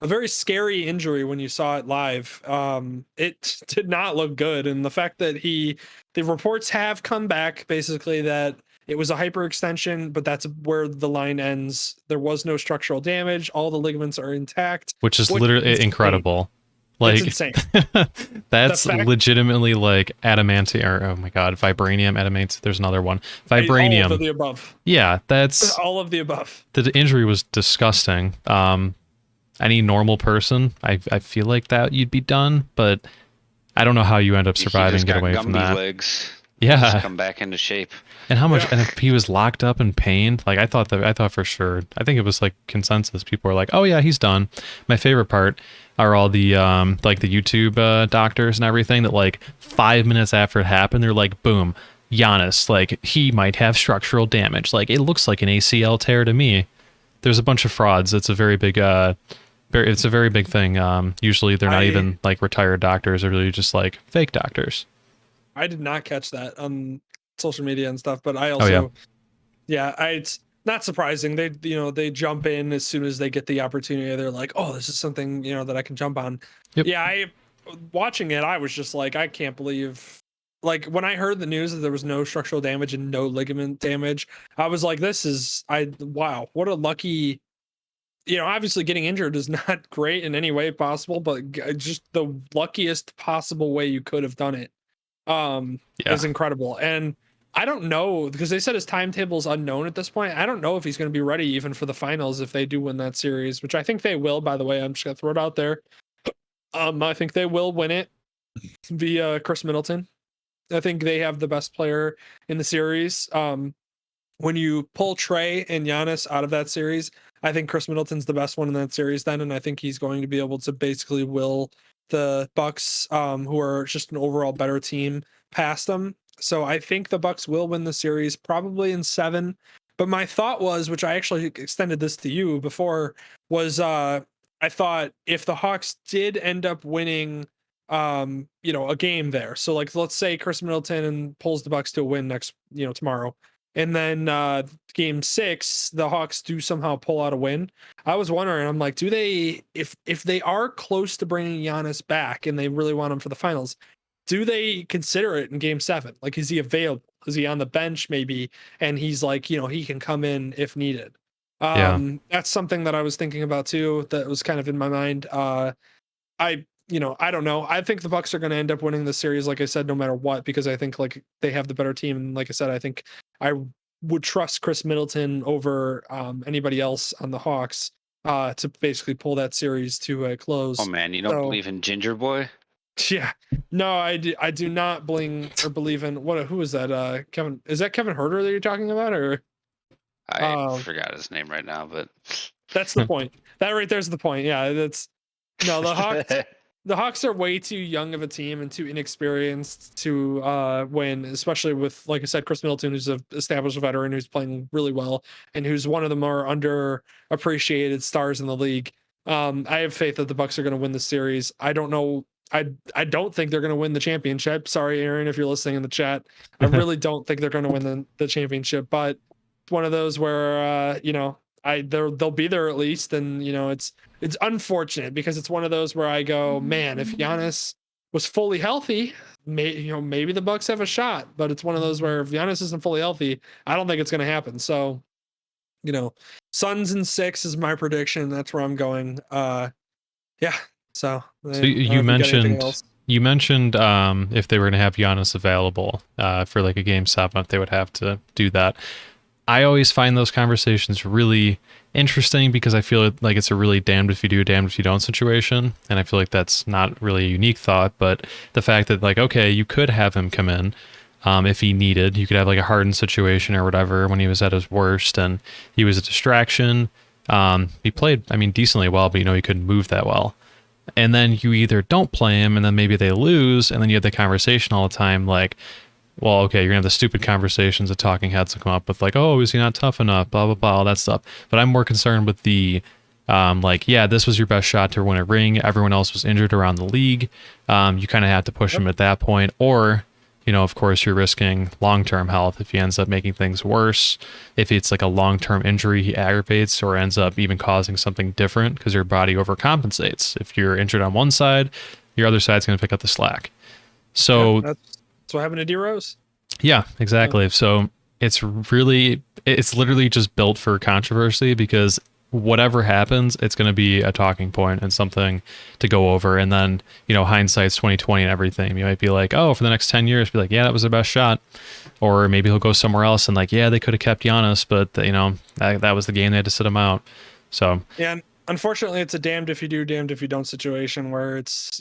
a very scary injury when you saw it live. It did not look good, and the fact that the reports have come back basically that it was a hyperextension, but that's where the line ends. There was no structural damage. All the ligaments are intact, which is which is literally insane. incredible. It's Like insane. The that's fact legitimately like adamantium, or oh my god, vibranium, adamantium. There's another one, all of vibranium. the above, Yeah, that's all of the above. the injury was disgusting. Any normal person, I feel like that you'd be done, but I don't know how you end up He surviving, just get got away from Gumby that. legs. Just Yeah, come back into shape. and how much? Yeah. And if he was locked up in pain, like I thought for sure. I think it was like consensus. People were like, "Oh yeah, he's done." My favorite part are all the like the YouTube doctors and everything that like 5 minutes after it happened, they're like, "Boom, Giannis, like he might have structural damage. Like it looks like an ACL tear to me." There's a bunch of frauds. It's a very big it's a very big thing. Usually they're not even like retired doctors, they're really just like fake doctors. I did not catch that on social media and stuff, but I Oh yeah. also, yeah, it's not surprising. They jump in as soon as they get the opportunity. They're like, oh, this is something, that I can jump on. Yep. Yeah, watching it, I was just like, I can't believe, like when I heard the news that there was no structural damage and no ligament damage, I was like, wow, what a lucky, obviously getting injured is not great in any way possible, but just the luckiest possible way you could have done it Yeah. is incredible. And I don't know, because they said his timetable is unknown at this point. I don't know if he's going to be ready even for the finals if they do win that series, which I think they will, by the way. I'm just going to throw it out there. I think they will win it via Chris Middleton. I think they have the best player in the series. When you pull Trey and Giannis out of that series, I think Chris Middleton's the best one in that series then, and I think he's going to be able to basically will the Bucks, who are just an overall better team, past them. So I think the Bucks will win the series, probably in 7. But my thought was, which I actually extended this to you before, was I thought if the Hawks did end up winning a game there. So like let's say Chris Middleton pulls the Bucks to a win next, tomorrow. And then game 6, the Hawks do somehow pull out a win. I was wondering, I'm like, do they, if they are close to bringing Giannis back and they really want him for the finals, do they consider it in game 7? Like, is he available? Is he on the bench maybe? And he's like, he can come in if needed. Yeah. That's something that I was thinking about too. That was kind of in my mind. I don't know. I think the Bucks are going to end up winning the series, like I said, no matter what, because I think like they have the better team. And like I said, I think I would trust Chris Middleton over anybody else on the Hawks to basically pull that series to a close. Oh man, you don't believe in Ginger Boy? Yeah, no, I do not believe in who is that? Kevin, is that Kevin Herter that you're talking about, or I forgot his name right now, but that's the point. That right there's the point. Yeah, that's no, the Hawks. The Hawks are way too young of a team and too inexperienced to win, especially with, like I said, Chris Middleton, who's an established veteran who's playing really well and who's one of the more underappreciated stars in the league. I have faith that the Bucks are going to win the series. I don't know. I don't think they're going to win the championship. Sorry, Aaron, if you're listening in the chat. I really don't think they're going to win the championship, but it's one of those where they'll be there at least, and it's unfortunate because it's one of those where I go, man, if Giannis was fully healthy, maybe the Bucks have a shot. But it's one of those where if Giannis isn't fully healthy, I don't think it's going to happen. So, Suns in 6 is my prediction. That's where I'm going. Yeah. So You mentioned if they were going to have Giannis available for like a game 7, they would have to do that. I always find those conversations really interesting because I feel like it's a really damned if you do, damned if you don't situation. And I feel like that's not really a unique thought, but the fact that like, okay, you could have him come in if he needed. You could have like a Harden situation or whatever when he was at his worst and he was a distraction. He played, decently well, but he couldn't move that well. And then you either don't play him and then maybe they lose, and then you have the conversation all the time like, well, okay, you're gonna have the stupid conversations that talking heads will come up with like, oh, is he not tough enough? Blah, blah, blah, all that stuff. But I'm more concerned with the, this was your best shot to win a ring. Everyone else was injured around the league. You kind of have to push him at that point. Or, of course you're risking long-term health if he ends up making things worse. If it's like a long-term injury he aggravates or ends up even causing something different because your body overcompensates. If you're injured on one side, your other side's going to pick up the slack. So that's what happened to D Rose. Yeah, exactly. So it's literally just built for controversy because whatever happens, it's going to be a talking point and something to go over. And then, hindsight's 2020 and everything. You might be like, oh, for the next 10 years, be like, yeah, that was their best shot. Or maybe he'll go somewhere else and like, yeah, they could have kept Giannis, but that was the game. They had to sit him out. So yeah, unfortunately, it's a damned if you do, damned if you don't situation where it's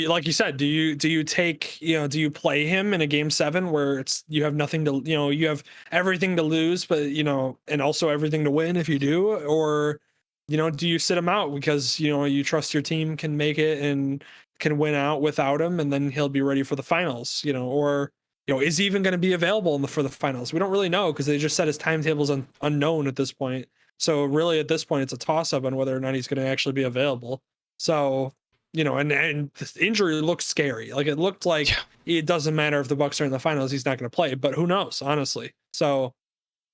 like you said, do you take, do you play him in a game 7 where you have nothing to, you have everything to lose, but, and also everything to win if you do, or, do you sit him out because, you trust your team can make it and can win out without him, and then he'll be ready for the finals, or, is he even going to be available for the finals? We don't really know because they just said his timetable's unknown at this point. So really at this point, it's a toss up on whether or not he's going to actually be available. So, and the injury looked scary. Like it looked like it doesn't matter if the Bucks are in the finals, he's not going to play, but who knows, honestly. So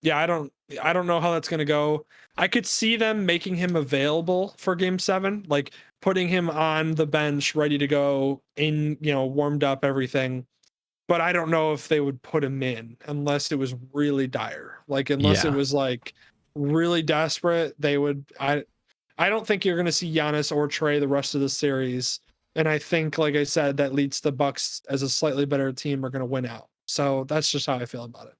yeah, I don't know how that's going to go. I could see them making him available for game 7, like putting him on the bench, ready to go in, warmed up, everything. But I don't know if they would put him in unless it was really dire. Like, unless it was like really desperate, they would, I don't think you're going to see Giannis or Trey the rest of the series. And I think, like I said, that leads the Bucks as a slightly better team are going to win out. So that's just how I feel about it.